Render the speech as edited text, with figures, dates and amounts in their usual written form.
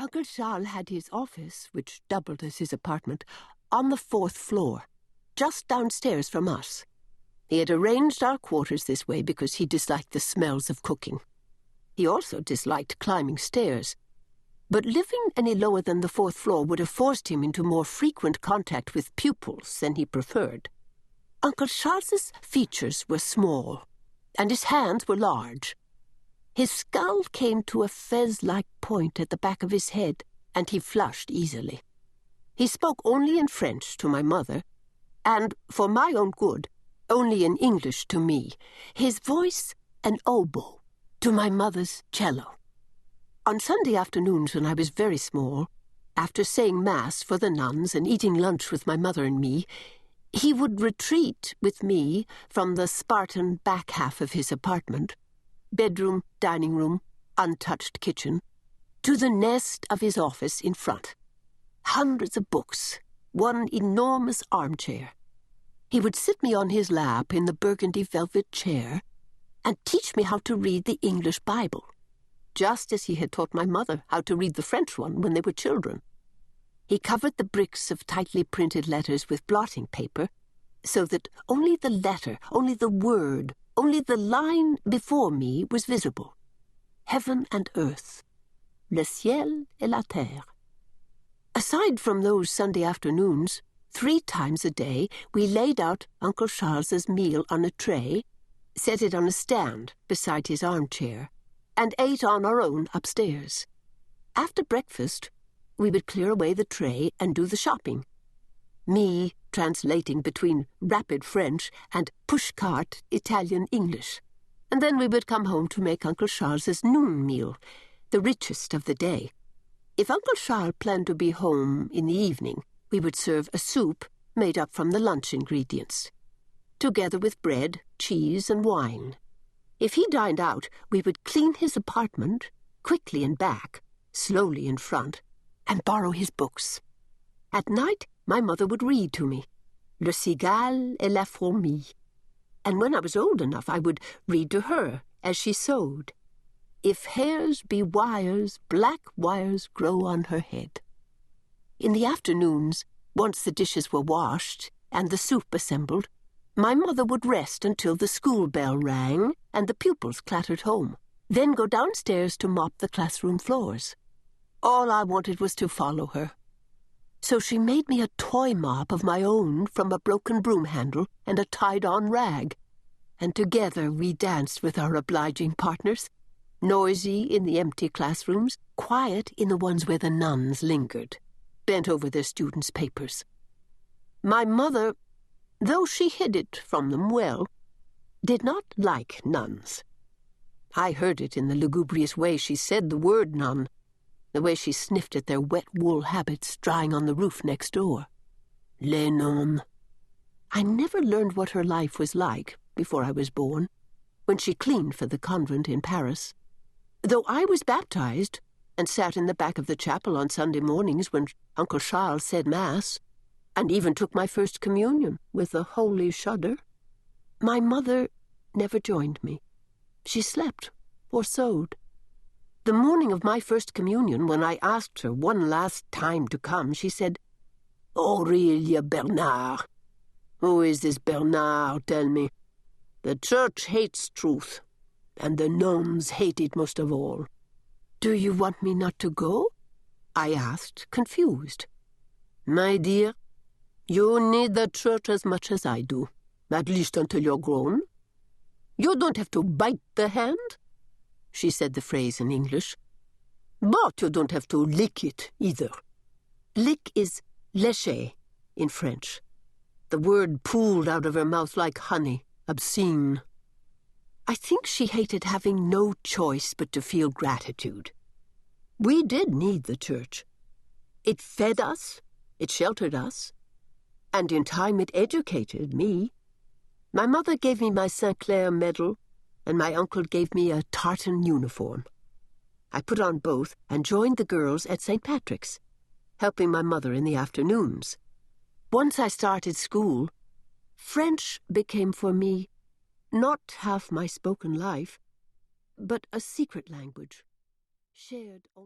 Uncle Charles had his office, which doubled as his apartment, on the 4th floor, just downstairs from us. He had arranged our quarters this way because he disliked the smells of cooking. He also disliked climbing stairs, but living any lower than the 4th floor would have forced him into more frequent contact with pupils than he preferred. Uncle Charles's features were small, and his hands were large. His skull came to a fez-like point at the back of his head, and he flushed easily. He spoke only in French to my mother, and, for my own good, only in English to me, his voice an oboe to my mother's cello. On Sunday afternoons when I was very small, after saying Mass for the nuns and eating lunch with my mother and me, he would retreat with me from the Spartan back half of his apartment, bedroom, dining room, untouched kitchen, to the nest of his office in front. Hundreds of books, one enormous armchair. He would sit me on his lap in the burgundy velvet chair and teach me how to read the English Bible, just as he had taught my mother how to read the French one when they were children. He covered the bricks of tightly printed letters with blotting paper, so that only the letter, only the word, only the line before me was visible. Heaven and earth. Le ciel et la terre. Aside from those Sunday afternoons, 3 times a day we laid out Uncle Charles's meal on a tray, set it on a stand beside his armchair, and ate on our own upstairs. After breakfast, we would clear away the tray and do the shopping, me translating between rapid French and pushcart Italian English. And then we would come home to make Uncle Charles's noon meal, the richest of the day. If Uncle Charles planned to be home in the evening, we would serve a soup made up from the lunch ingredients, together with bread, cheese, and wine. If he dined out, we would clean his apartment, quickly in back, slowly in front, and borrow his books. At night, my mother would read to me, Le Cigale et la Fourmi, and when I was old enough, I would read to her as she sewed. If hairs be wires, black wires grow on her head. In the afternoons, once the dishes were washed and the soup assembled, my mother would rest until the school bell rang and the pupils clattered home, then go downstairs to mop the classroom floors. All I wanted was to follow her. So she made me a toy mop of my own from a broken broom handle and a tied-on rag, and together we danced with our obliging partners, noisy in the empty classrooms, quiet in the ones where the nuns lingered, bent over their students' papers. My mother, though she hid it from them well, did not like nuns. I heard it in the lugubrious way she said the word nun, the way she sniffed at their wet wool habits drying on the roof next door. Les nuns. I never learned what her life was like before I was born, when she cleaned for the convent in Paris. Though I was baptized and sat in the back of the chapel on Sunday mornings when Uncle Charles said Mass, and even took my first communion with a holy shudder, my mother never joined me. She slept or sewed. The morning of my first communion, when I asked her one last time to come, she said, Aurelia Bernard. Who is this Bernard, tell me? The church hates truth, and the nuns hate it most of all. Do you want me not to go? I asked, confused. My dear, you need the church as much as I do, at least until you're grown. You don't have to bite the hand. She said the phrase in English. But you don't have to lick it either. Lick is lécher in French. The word pooled out of her mouth like honey, obscene. I think she hated having no choice but to feel gratitude. We did need the church. It fed us, it sheltered us, and in time it educated me. My mother gave me my St. Clair medal, and my uncle gave me a tartan uniform. I put on both and joined the girls at St. Patrick's, helping my mother in the afternoons. Once I started school, French became for me not half my spoken life, but a secret language, shared only